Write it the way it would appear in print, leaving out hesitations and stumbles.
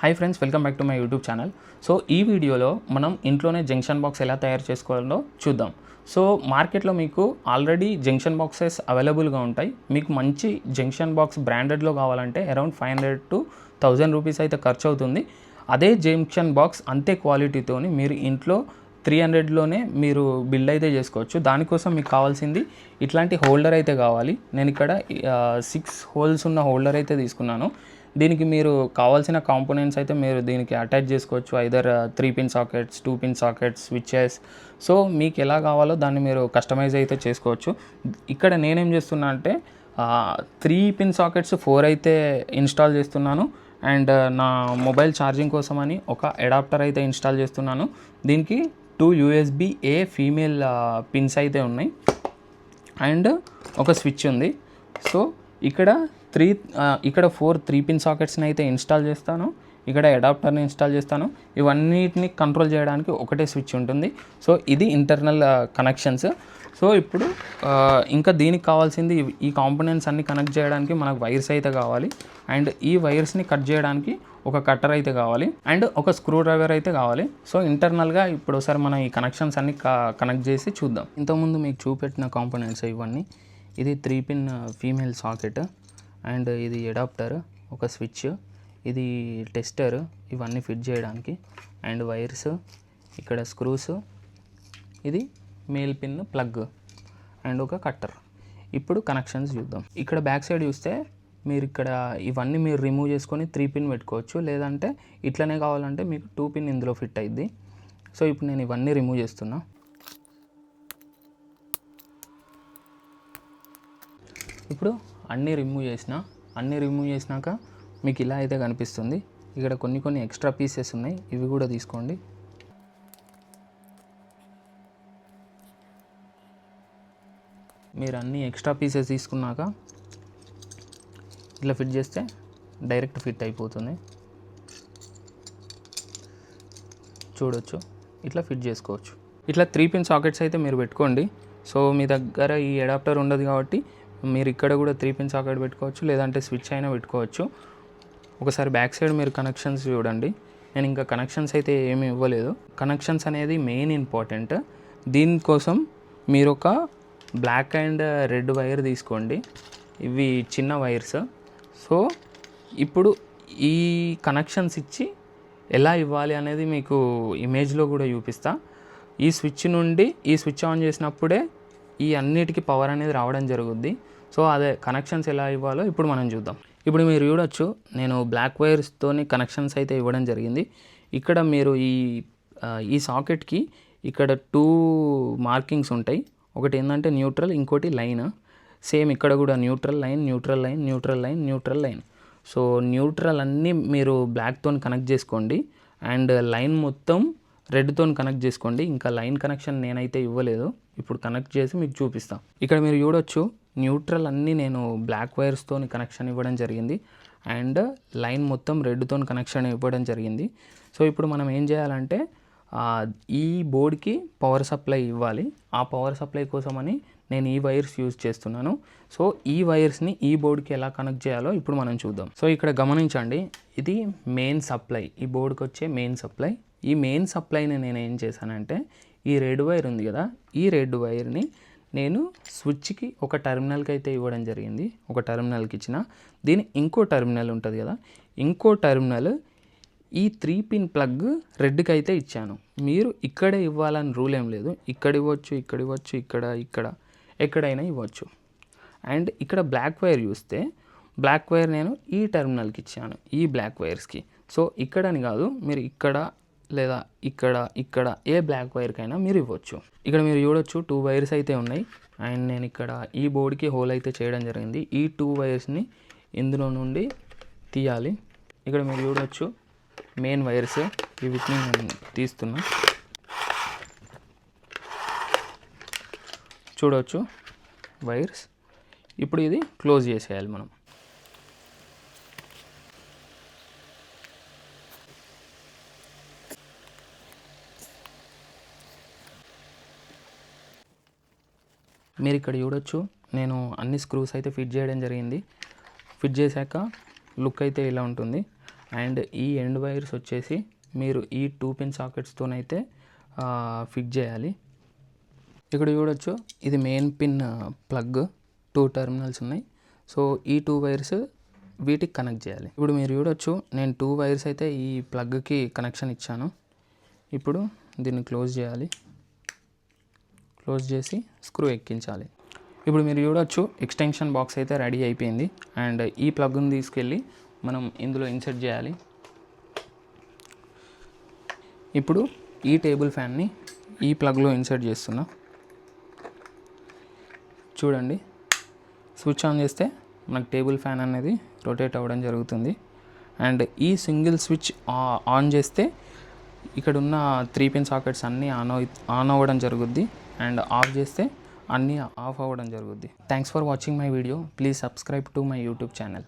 Hi friends, welcome back to my YouTube channel. So ఈ వీడియోలో మనం ఇంట్లోనే జంక్షన్ బాక్స్ ఎలా తయారు చేసుకోవాలో చూద్దాం. సో మార్కెట్లో మీకు ఆల్రెడీ జంక్షన్ బాక్సెస్ అవైలబుల్గా ఉంటాయి. మీకు మంచి జంక్షన్ బాక్స్ బ్రాండెడ్లో కావాలంటే అరౌండ్ 500 to 1000 రూపీస్ అయితే ఖర్చు అవుతుంది. అదే జంక్షన్ బాక్స్ అంతే క్వాలిటీతోని మీరు ఇంట్లో 300లోనే మీరు బిల్డ్ అయితే చేసుకోవచ్చు. దానికోసం మీకు కావాల్సింది ఇట్లాంటి హోల్డర్ అయితే కావాలి. నేను ఇక్కడ 6 హోల్స్ ఉన్న హోల్డర్ అయితే తీసుకున్నాను. దీనికి మీరు కావాల్సిన కాంపోనెంట్స్ అయితే మీరు దీనికి అటాచ్ చేసుకోవచ్చు. Either 3 pin sockets, 2 pin sockets, switches. So మీకు ఎలా కావాలో దాన్ని మీరు కస్టమైజ్ అయితే చేసుకోవచ్చు. ఇక్కడ నేనేం చేస్తున్నా అంటే 3 పిన్ సాకెట్స్ 4 అయితే ఇన్స్టాల్ చేస్తున్నాను. అండ్ నా మొబైల్ ఛార్జింగ్ కోసమని ఒక అడాప్టర్ అయితే ఇన్స్టాల్ చేస్తున్నాను. దీనికి 2 USB-A ఫీమేల్ పిన్స్ అయితే ఉన్నాయి అండ్ ఒక స్విచ్ ఉంది. సో ఇక్కడ 4 3 పిన్ సాకెట్స్ని అయితే ఇన్స్టాల్ చేస్తాను. ఇక్కడ అడాప్టర్ని ఇన్స్టాల్ చేస్తాను. ఇవన్నిటిని కంట్రోల్ చేయడానికి ఒకటే స్విచ్ ఉంటుంది. సో ఇది ఇంటర్నల్ కనెక్షన్స్. సో ఇప్పుడు ఇంకా దీనికి కావాల్సింది ఈ కాంపోనెంట్స్ అన్ని కనెక్ట్ చేయడానికి మనకు వైర్స్ అయితే కావాలి. అండ్ ఈ వైర్స్ని కట్ చేయడానికి ఒక కట్టర్ అయితే కావాలి అండ్ ఒక స్క్రూ డ్రైవర్ అయితే కావాలి. సో ఇంటర్నల్గా ఇప్పుడు ఒకసారి మనం ఈ కనెక్షన్స్ అన్ని కనెక్ట్ చేసి చూద్దాం. ఇంతకుముందు మీకు చూపెట్టిన కాంపోనెంట్స్ ఇవన్నీ. ఇది 3 పిన్ ఫీమేల్ సాకెట్ అండ్ ఇది అడాప్టర్, ఒక స్విచ్, ఇది టెస్టర్, ఇవన్నీ ఫిట్ చేయడానికి అండ్ వైర్స్, ఇక్కడ స్క్రూస్, ఇది మేల్ పిన్ ప్లగ్ అండ్ ఒక కట్టర్. ఇప్పుడు కనెక్షన్స్ చూద్దాం. ఇక్కడ బ్యాక్ సైడ్ చూస్తే మీరు ఇక్కడ ఇవన్నీ మీరు రిమూవ్ చేసుకొని 3 పిన్ పెట్టుకోవచ్చు. లేదంటే ఇట్లనే కావాలంటే మీకు 2 పిన్ ఇందులో ఫిట్ అయ్యిద్ది. సో ఇప్పుడు నేను ఇవన్నీ రిమూవ్ చేస్తున్నా. ఇప్పుడు అన్నీ రిమూవ్ చేసినాక మీకు ఇలా అయితే కనిపిస్తుంది. ఇక్కడ కొన్ని ఎక్స్ట్రా పీసెస్ ఉన్నాయి, ఇవి కూడా తీసుకోండి. మీరు అన్ని ఎక్స్ట్రా పీసెస్ తీసుకున్నాక ఇట్లా ఫిట్ చేస్తే డైరెక్ట్ ఫిట్ అయిపోతుంది. చూడొచ్చు, ఇట్లా ఫిట్ చేసుకోవచ్చు. ఇట్లా 3 పిన్ సాకెట్స్ అయితే మీరు పెట్టుకోండి. సో మీ దగ్గర ఈ అడాప్టర్ ఉండదు కాబట్టి మీరు ఇక్కడ కూడా 3 పిన్ సాకెట్ పెట్టుకోవచ్చు, లేదంటే స్విచ్ అయినా పెట్టుకోవచ్చు. ఒకసారి బ్యాక్ సైడ్ మీరు కనెక్షన్స్ చూడండి. నేను ఇంకా కనెక్షన్స్ అయితే ఏమీ ఇవ్వలేదు. కనెక్షన్స్ అనేది మెయిన్ ఇంపార్టెంట్. దీనికోసం మీరు ఒక బ్లాక్ అండ్ రెడ్ వైర్ తీసుకోండి. ఇవి చిన్న వైర్స్. సో ఇప్పుడు ఈ కనెక్షన్స్ ఇచ్చి ఎలా ఇవ్వాలి అనేది మీకు ఇమేజ్లో కూడా చూపిస్తా. ఈ స్విచ్ నుండి ఈ స్విచ్ ఆన్ చేసినప్పుడే ఈ అన్నిటికీ పవర్ అనేది రావడం జరుగుద్ది. సో అదే కనెక్షన్స్ ఎలా ఇవ్వాలో ఇప్పుడు మనం చూద్దాం. ఇప్పుడు మీరు చూడొచ్చు, నేను బ్లాక్ వైర్స్తోని కనెక్షన్స్ అయితే ఇవ్వడం జరిగింది. ఇక్కడ మీరు ఈ సాకెట్కి ఇక్కడ 2 మార్కింగ్స్ ఉంటాయి. ఒకటి ఏంటంటే న్యూట్రల్, ఇంకోటి లైన్. సేమ్ ఇక్కడ కూడా neutral line, neutral line, neutral line, neutral line. So neutral అన్నీ మీరు బ్లాక్తో కనెక్ట్ చేసుకోండి అండ్ లైన్ మొత్తం రెడ్తో కనెక్ట్ చేసుకోండి. ఇంకా లైన్ కనెక్షన్ నేనైతే ఇవ్వలేదు. ఇప్పుడు కనెక్ట్ చేసి మీకు చూపిస్తాను. ఇక్కడ మీరు చూడొచ్చు, న్యూట్రల్ అన్నీ నేను బ్లాక్ వైర్స్తో కనెక్షన్ ఇవ్వడం జరిగింది అండ్ లైన్ మొత్తం రెడ్తో కనెక్షన్ ఇవ్వడం జరిగింది. సో ఇప్పుడు మనం ఏం చేయాలంటే ఈ బోర్డ్కి పవర్ సప్లై ఇవ్వాలి. ఆ పవర్ సప్లై కోసమని నేను ఈ వైర్స్ యూజ్ చేస్తున్నాను. సో ఈ వైర్స్ని ఈ బోర్డ్కి ఎలా కనెక్ట్ చేయాలో ఇప్పుడు మనం చూద్దాం. సో ఇక్కడ గమనించండి, ఇది మెయిన్ సప్లై, ఈ బోర్డ్కి వచ్చే మెయిన్ సప్లై. ఈ మెయిన్ సప్లైని నేను ఏం చేశానంటే ఈ రెడ్ వైర్ ఉంది కదా, ఈ రెడ్ వైర్ని నేను స్విచ్కి ఒక టెర్మినల్కి అయితే ఇవ్వడం జరిగింది. ఒక టెర్మినల్కి ఇచ్చిన, దీని ఇంకో టెర్మినల్ ఉంటుంది కదా, ఇంకో టెర్మినల్ ఈ 3 పిన్ ప్లగ్ రెడ్కి అయితే ఇచ్చాను. మీరు ఇక్కడే ఇవ్వాలని రూల్ ఏం లేదు. ఇక్కడ ఇవ్వచ్చు, ఇక్కడ ఇవ్వచ్చు, ఇక్కడ ఎక్కడైనా ఇవ్వచ్చు. అండ్ ఇక్కడ బ్లాక్ వైర్ చూస్తే బ్లాక్ వైర్ నేను ఈ టెర్మినల్కి ఇచ్చాను, ఈ బ్లాక్ వైర్స్కి. సో ఇక్కడని కాదు, మీరు ఇక్కడ లేదా ఇక్కడ ఏ బ్లాక్ వైర్కైనా మీరు ఇవ్వచ్చు. ఇక్కడ మీరు చూడొచ్చు 2 వైర్స్ అయితే ఉన్నాయి అండ్ నేను ఇక్కడ ఈ బోర్డ్కి హోల్ అయితే చేయడం జరిగింది. ఈ 2 వైర్స్ని ఇందులో నుండి తీయాలి. ఇక్కడ మీరు చూడొచ్చు మెయిన్ వైర్స్, వీటిని నేను తీస్తున్నా. చూడవచ్చు వైర్స్. ఇప్పుడు ఇది క్లోజ్ చేసేయాలి మనం. మీరు ఇక్కడ చూడొచ్చు, నేను అన్ని స్క్రూస్ అయితే ఫిట్ చేయడం జరిగింది. ఫిట్ చేశాక లుక్ అయితే ఇలా ఉంటుంది. అండ్ ఈ ఎండ్ వైర్స్ వచ్చేసి మీరు ఈ 2 పిన్ సాకెట్స్తోనైతే ఫిట్ చేయాలి. ఇక్కడ చూడొచ్చు, ఇది మెయిన్ పిన్ ప్లగ్, 2 టెర్మినల్స్ ఉన్నాయి. సో ఈ 2 వైర్స్ వీటికి కనెక్ట్ చేయాలి. ఇప్పుడు మీరు చూడొచ్చు, నేను 2 వైర్స్ అయితే ఈ ప్లగ్కి కనెక్షన్ ఇచ్చాను. ఇప్పుడు దీన్ని క్లోజ్ చేయాలి. క్లోజ్ చేసి స్క్రూ ఎక్కించాలి. ఇప్పుడు మీరు చూడొచ్చు, ఎక్స్టెన్షన్ బాక్స్ అయితే రెడీ అయిపోయింది. అండ్ ఈ ప్లగ్ని తీసుకెళ్ళి మనం ఇందులో ఇన్సర్ట్ చేయాలి. ఇప్పుడు ఈ టేబుల్ ఫ్యాన్ని ఈ ప్లగ్లో ఇన్సర్ట్ చేస్తున్నా. చూడండి, స్విచ్ ఆన్ చేస్తే మనకు టేబుల్ ఫ్యాన్ అనేది రొటేట్ అవ్వడం జరుగుతుంది. అండ్ ఈ సింగిల్ స్విచ్ ఆన్ చేస్తే ఇక్కడ ఉన్న 3 పిన్ సాకెట్స్ అన్నీ ఆన్ అవ్వడం జరుగుద్ది. అండ్ ఆఫ్ చేస్తే అన్నీ ఆఫ్ అవ్వడం జరుగుద్ది. Thanks for watching my video. Please subscribe to my YouTube channel.